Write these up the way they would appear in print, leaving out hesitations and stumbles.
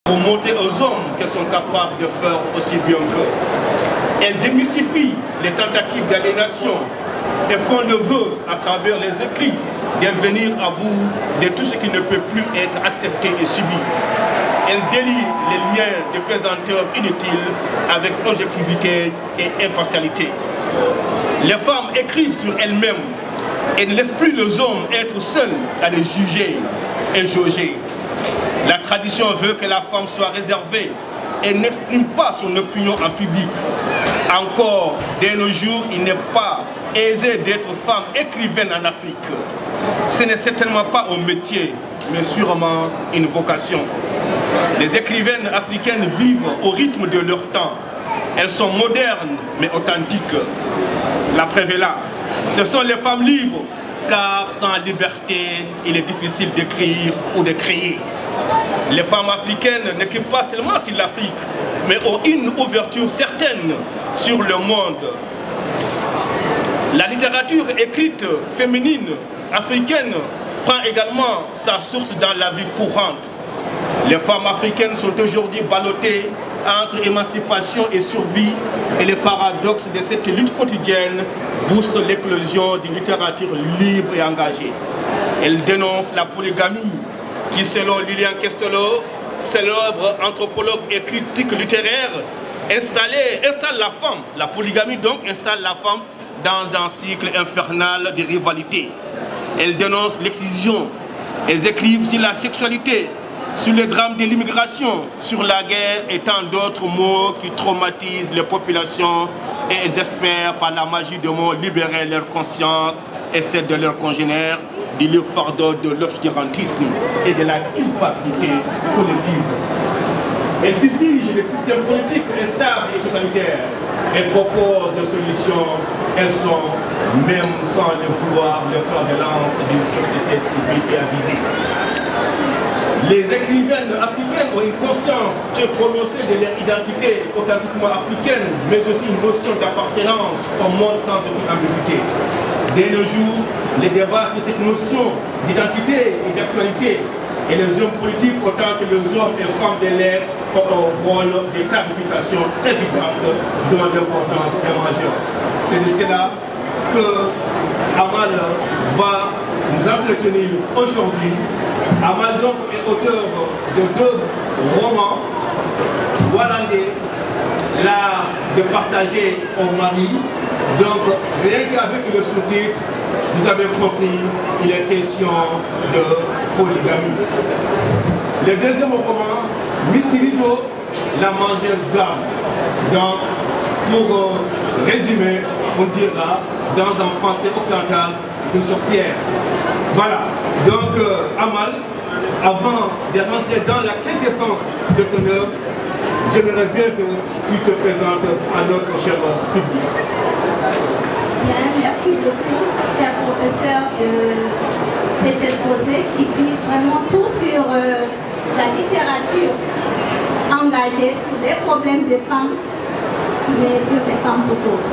pour montrer aux hommes qu'elles sont capables de faire aussi bien qu'eux. Elles démystifient les tentatives d'aliénation et font le vœu, à travers les écrits, de venir à bout de tout ce qui ne peut plus être accepté et subi. Elles délient les liens de pesanteurs inutiles avec objectivité et impartialité. Les femmes écrivent sur elles-mêmes et ne laissent plus les hommes être seuls à les juger et jauger. La tradition veut que la femme soit réservée et n'exprime pas son opinion en public. Encore, dès nos jours, il n'est pas aisé d'être femme écrivaine en Afrique. Ce n'est certainement pas un métier, mais sûrement une vocation. Les écrivaines africaines vivent au rythme de leur temps. Elles sont modernes, mais authentiques. La preuve est là. Ce sont les femmes libres, car sans liberté, il est difficile d'écrire ou de créer. Les femmes africaines n'écrivent pas seulement sur l'Afrique, mais ont une ouverture certaine sur le monde. La littérature écrite féminine africaine prend également sa source dans la vie courante. Les femmes africaines sont aujourd'hui ballottées entre émancipation et survie, et les paradoxes de cette lutte quotidienne boostent l'éclosion d'une littérature libre et engagée. Elles dénoncent la polygamie qui, selon Lilian Castelot, célèbre anthropologue et critique littéraire, installe la femme, la polygamie donc installe la femme dans un cycle infernal de rivalité. Elles dénoncent l'excision, elles écrivent sur la sexualité, sur le drame de l'immigration, sur la guerre et tant d'autres mots qui traumatisent les populations, et elles espèrent par la magie de mots libérer leur conscience et celle de leurs congénères du fardeau de l'obscurantisme et de la culpabilité collective. Elles fustigent les systèmes politiques instables et totalitaires. Elles proposent des solutions. Elles sont, même sans le vouloir, le fer de lance d'une société civile et avisée. Les écrivaines africaines ont une conscience très prononcée de leur identité authentiquement africaine, mais aussi une notion d'appartenance au monde sans aucune ambiguïté. Dès nos jours, les débats sur cette notion d'identité et d'actualité, et les hommes politiques autant que les hommes et femmes de l'air ont un rôle de clarification évidente dont l'importance est majeure. C'est de cela que Amal va nous entretenir aujourd'hui. Amal donc est auteur de 2 romans, Wallandé, l'art de partager au mari. Donc rien qu'avec le sous-titre, vous avez compris, il est question de polygamie. Le deuxième roman, Mystérito, la mangeuse d'âme. Donc, pour résumer, on dira dans un français occidental, une sorcière. Voilà. Donc, Amal, avant de rentrer dans la quintessence de ton œuvre, j'aimerais bien que tu te présentes à notre cher public. Bien, merci beaucoup, cher professeur, de cet exposé qui dit vraiment tout sur la littérature engagée sur les problèmes des femmes, mais sur les femmes tout court.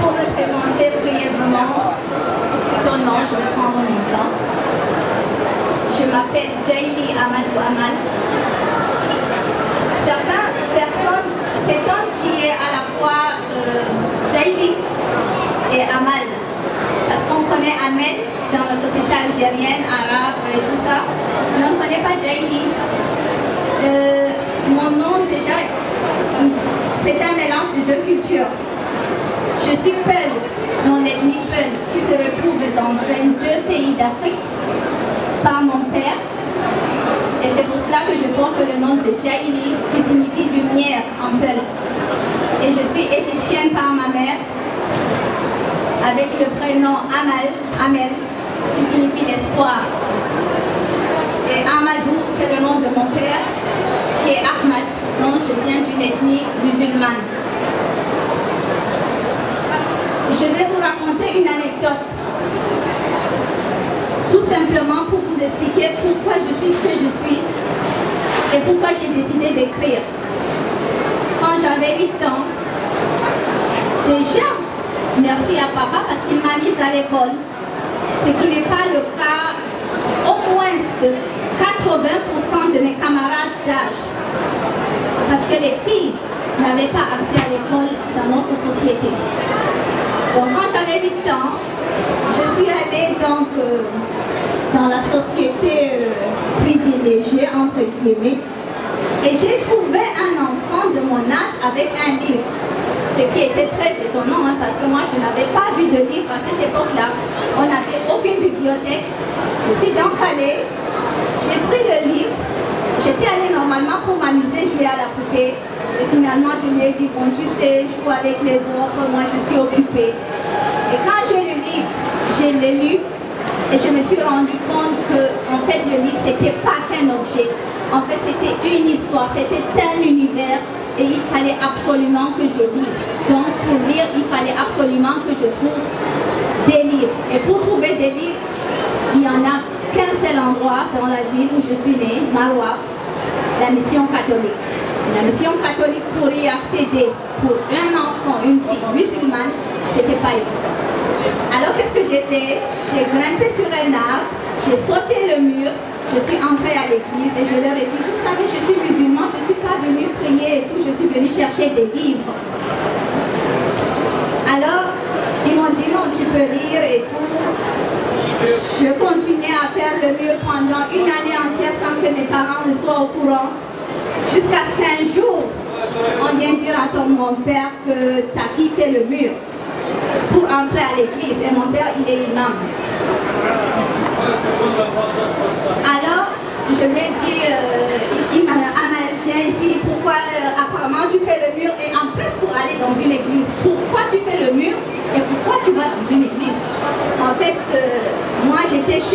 Pour me présenter brièvement, ton nom, je vais prendre mon temps. Je m'appelle Jaili Amadou Amal. Certaines personnes s'étonnent qu'il y ait à la fois Jaili et Amal. Parce qu'on connaît Amel dans la société algérienne, arabe et tout ça. Mais on ne connaît pas Jaili. Mon nom déjà, c'est un mélange de 2 cultures. Je suis Peul, mon ethnie Peul, qui se retrouve dans 22 pays d'Afrique par mon père. Et c'est pour cela que je porte le nom de Jaili, qui signifie lumière en Peul. Et je suis égyptienne par ma mère, avec le prénom Amel, qui signifie l'espoir. Et Amadou, c'est le nom de mon père, qui est Ahmad, donc je viens d'une ethnie musulmane. Je vais vous raconter une anecdote, tout simplement pour vous expliquer pourquoi je suis ce que je suis et pourquoi j'ai décidé d'écrire. Quand j'avais 8 ans, déjà, merci à papa parce qu'il m'a mise à l'école, ce qui n'est pas le cas au moins 80% de mes camarades d'âge. Parce que les filles n'avaient pas accès à l'école dans notre société. Donc quand j'avais 8 ans, je suis allée donc dans la société privilégiée, entre guillemets, et j'ai trouvé un enfant de mon âge avec un livre. Ce qui était très étonnant, hein, parce que moi je n'avais pas vu de livre à cette époque-là. On n'avait aucune bibliothèque. Je suis donc allée, j'ai pris le livre, j'étais allée normalement pour m'amuser, jouer à la poupée. Et finalement je lui ai dit, bon tu sais, joue avec les autres, moi je suis occupée. Et quand j'ai lu le livre, je l'ai lu et je me suis rendu compte que en fait le livre c'était pas qu'un objet. En fait c'était une histoire, c'était un univers. Et il fallait absolument que je lise. Donc pour lire, il fallait absolument que je trouve des livres. Et pour trouver des livres, il n'y en a qu'un seul endroit dans la ville où je suis née, Maroua, la mission catholique. La mission catholique, pour y accéder pour un enfant, une fille musulmane, c'était pas évident. Alors qu'est-ce que j'ai fait? J'ai grimpé sur un arbre, j'ai sauté le mur, je suis entrée à l'église et je leur ai dit, vous savez, je suis musulman, je ne suis pas venue prier et tout, je suis venue chercher des livres. Alors, ils m'ont dit, non, tu peux lire et tout. Je continuais à faire le mur pendant une année entière sans que mes parents ne soient au courant. Jusqu'à ce qu'un jour, on vient dire à mon père que ta fille fait le mur pour entrer à l'église. Et mon père, il est imam. Alors, je lui ai dit, Anna, viens ici, pourquoi apparemment tu fais le mur et en plus pour aller dans une église, pourquoi tu fais le mur et pourquoi tu vas dans une église? En fait, moi j'étais très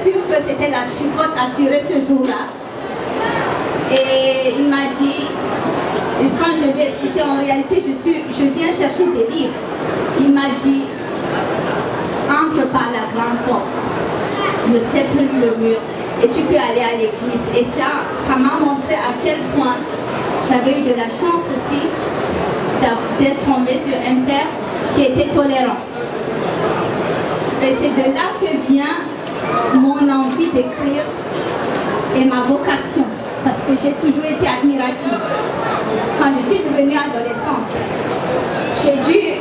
sûre que c'était la choucroute assurée ce jour-là. Et il m'a dit, quand je lui ai expliqué en réalité, je viens chercher des livres. Il m'a dit, entre par la grande porte, ne fais plus le mur et tu peux aller à l'église. Et ça m'a montré à quel point j'avais eu de la chance aussi d'être tombée sur un père qui était tolérant. Et c'est de là que vient mon envie d'écrire et ma vocation. Parce que j'ai toujours été admirative. Quand je suis devenue adolescente, j'ai dû,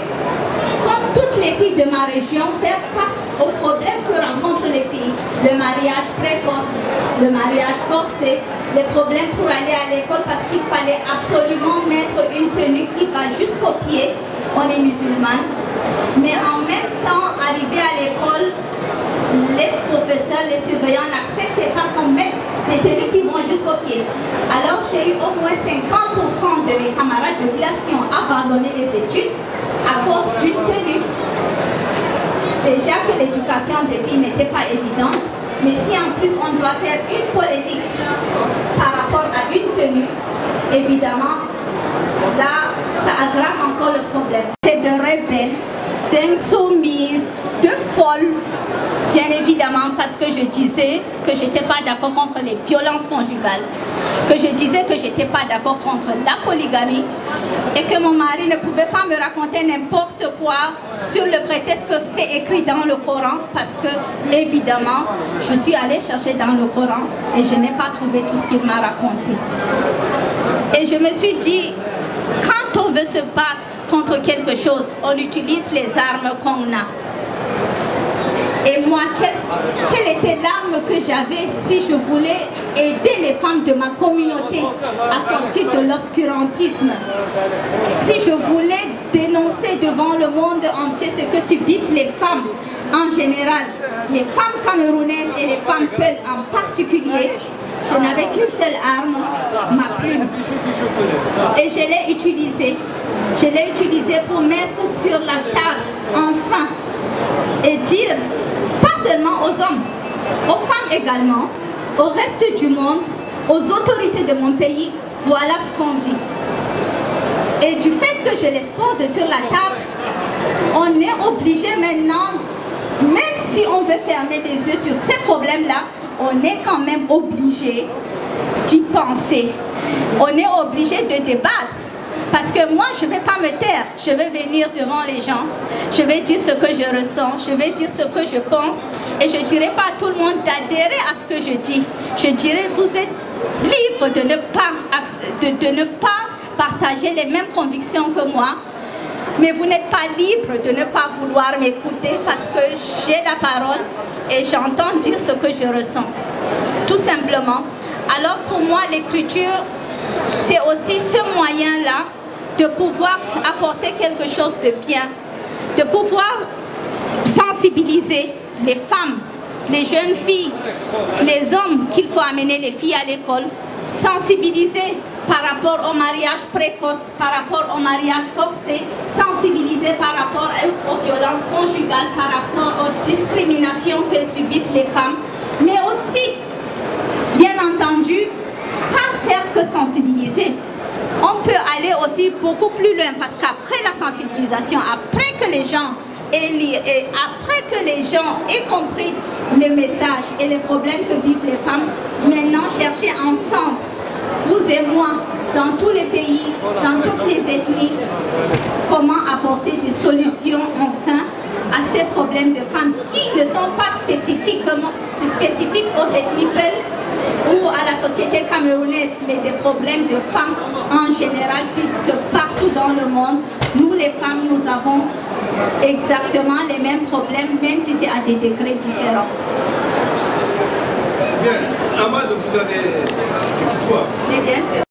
comme toutes les filles de ma région, faire face aux problèmes que rencontrent les filles. Le mariage précoce, le mariage forcé, les problèmes pour aller à l'école parce qu'il fallait absolument mettre une tenue qui va jusqu'aux pieds. On est musulmane. Mais en même temps, arriver à l'école, les professeurs, les surveillants n'acceptaient pas qu'on mette des tenues qui vont jusqu'aux pieds. Alors j'ai eu au moins 50% de mes camarades de classe qui ont abandonné les études à cause d'une tenue. Déjà que l'éducation des filles n'était pas évidente, mais si en plus on doit faire une politique par rapport à une tenue, évidemment, là, ça aggrave encore le problème. C'est de rebelles, d'insoumises, de folles, bien évidemment parce que je disais que je n'étais pas d'accord contre les violences conjugales, que je disais que je n'étais pas d'accord contre la polygamie et que mon mari ne pouvait pas me raconter n'importe quoi sur le prétexte que c'est écrit dans le Coran parce que, évidemment, je suis allée chercher dans le Coran et je n'ai pas trouvé tout ce qu'il m'a raconté. Et je me suis dit, quand on veut se battre contre quelque chose, on utilise les armes qu'on a. Et moi, quelle était l'arme que j'avais si je voulais aider les femmes de ma communauté à sortir de l'obscurantisme? Si je voulais dénoncer devant le monde entier ce que subissent les femmes en général, les femmes camerounaises et les femmes peules en particulier, je n'avais qu'une seule arme, ma plume. Et je l'ai utilisée. Je l'ai utilisée pour mettre sur la table, enfin, et dire, pas seulement aux hommes, aux femmes également, au reste du monde, aux autorités de mon pays, voilà ce qu'on vit. Et du fait que je l'expose sur la table, on est obligé maintenant, même si on veut fermer les yeux sur ces problèmes-là, on est quand même obligé d'y penser. On est obligé de débattre. Parce que moi, je ne vais pas me taire. je vais venir devant les gens, je vais dire ce que je ressens, je vais dire ce que je pense et je ne dirai pas à tout le monde d'adhérer à ce que je dis. Je dirai, vous êtes libre de ne pas partager les mêmes convictions que moi, mais vous n'êtes pas libre de ne pas vouloir m'écouter parce que j'ai la parole et j'entends dire ce que je ressens. Tout simplement. Alors pour moi, l'écriture, c'est aussi ce moyen-là de pouvoir apporter quelque chose de bien, de pouvoir sensibiliser les femmes, les jeunes filles, les hommes qu'il faut amener les filles à l'école, sensibiliser par rapport au mariage précoce, par rapport au mariage forcé, sensibiliser par rapport aux violences conjugales, par rapport aux discriminations que subissent les femmes, mais aussi, bien entendu, pas faire que sensibiliser. On peut aller aussi beaucoup plus loin parce qu'après la sensibilisation, après que les gens aient compris le message et les problèmes que vivent les femmes, maintenant chercher ensemble, vous et moi, dans tous les pays, dans toutes les ethnies, comment apporter des solutions enfin à ces problèmes de femmes qui ne sont pas spécifiques aux ethnies Peul ou à la société camerounaise, mais des problèmes de femmes en général, puisque partout dans le monde, nous les femmes, nous avons exactement les mêmes problèmes, même si c'est à des degrés différents. Bien, Ahmad, vous avez... Mais bien sûr.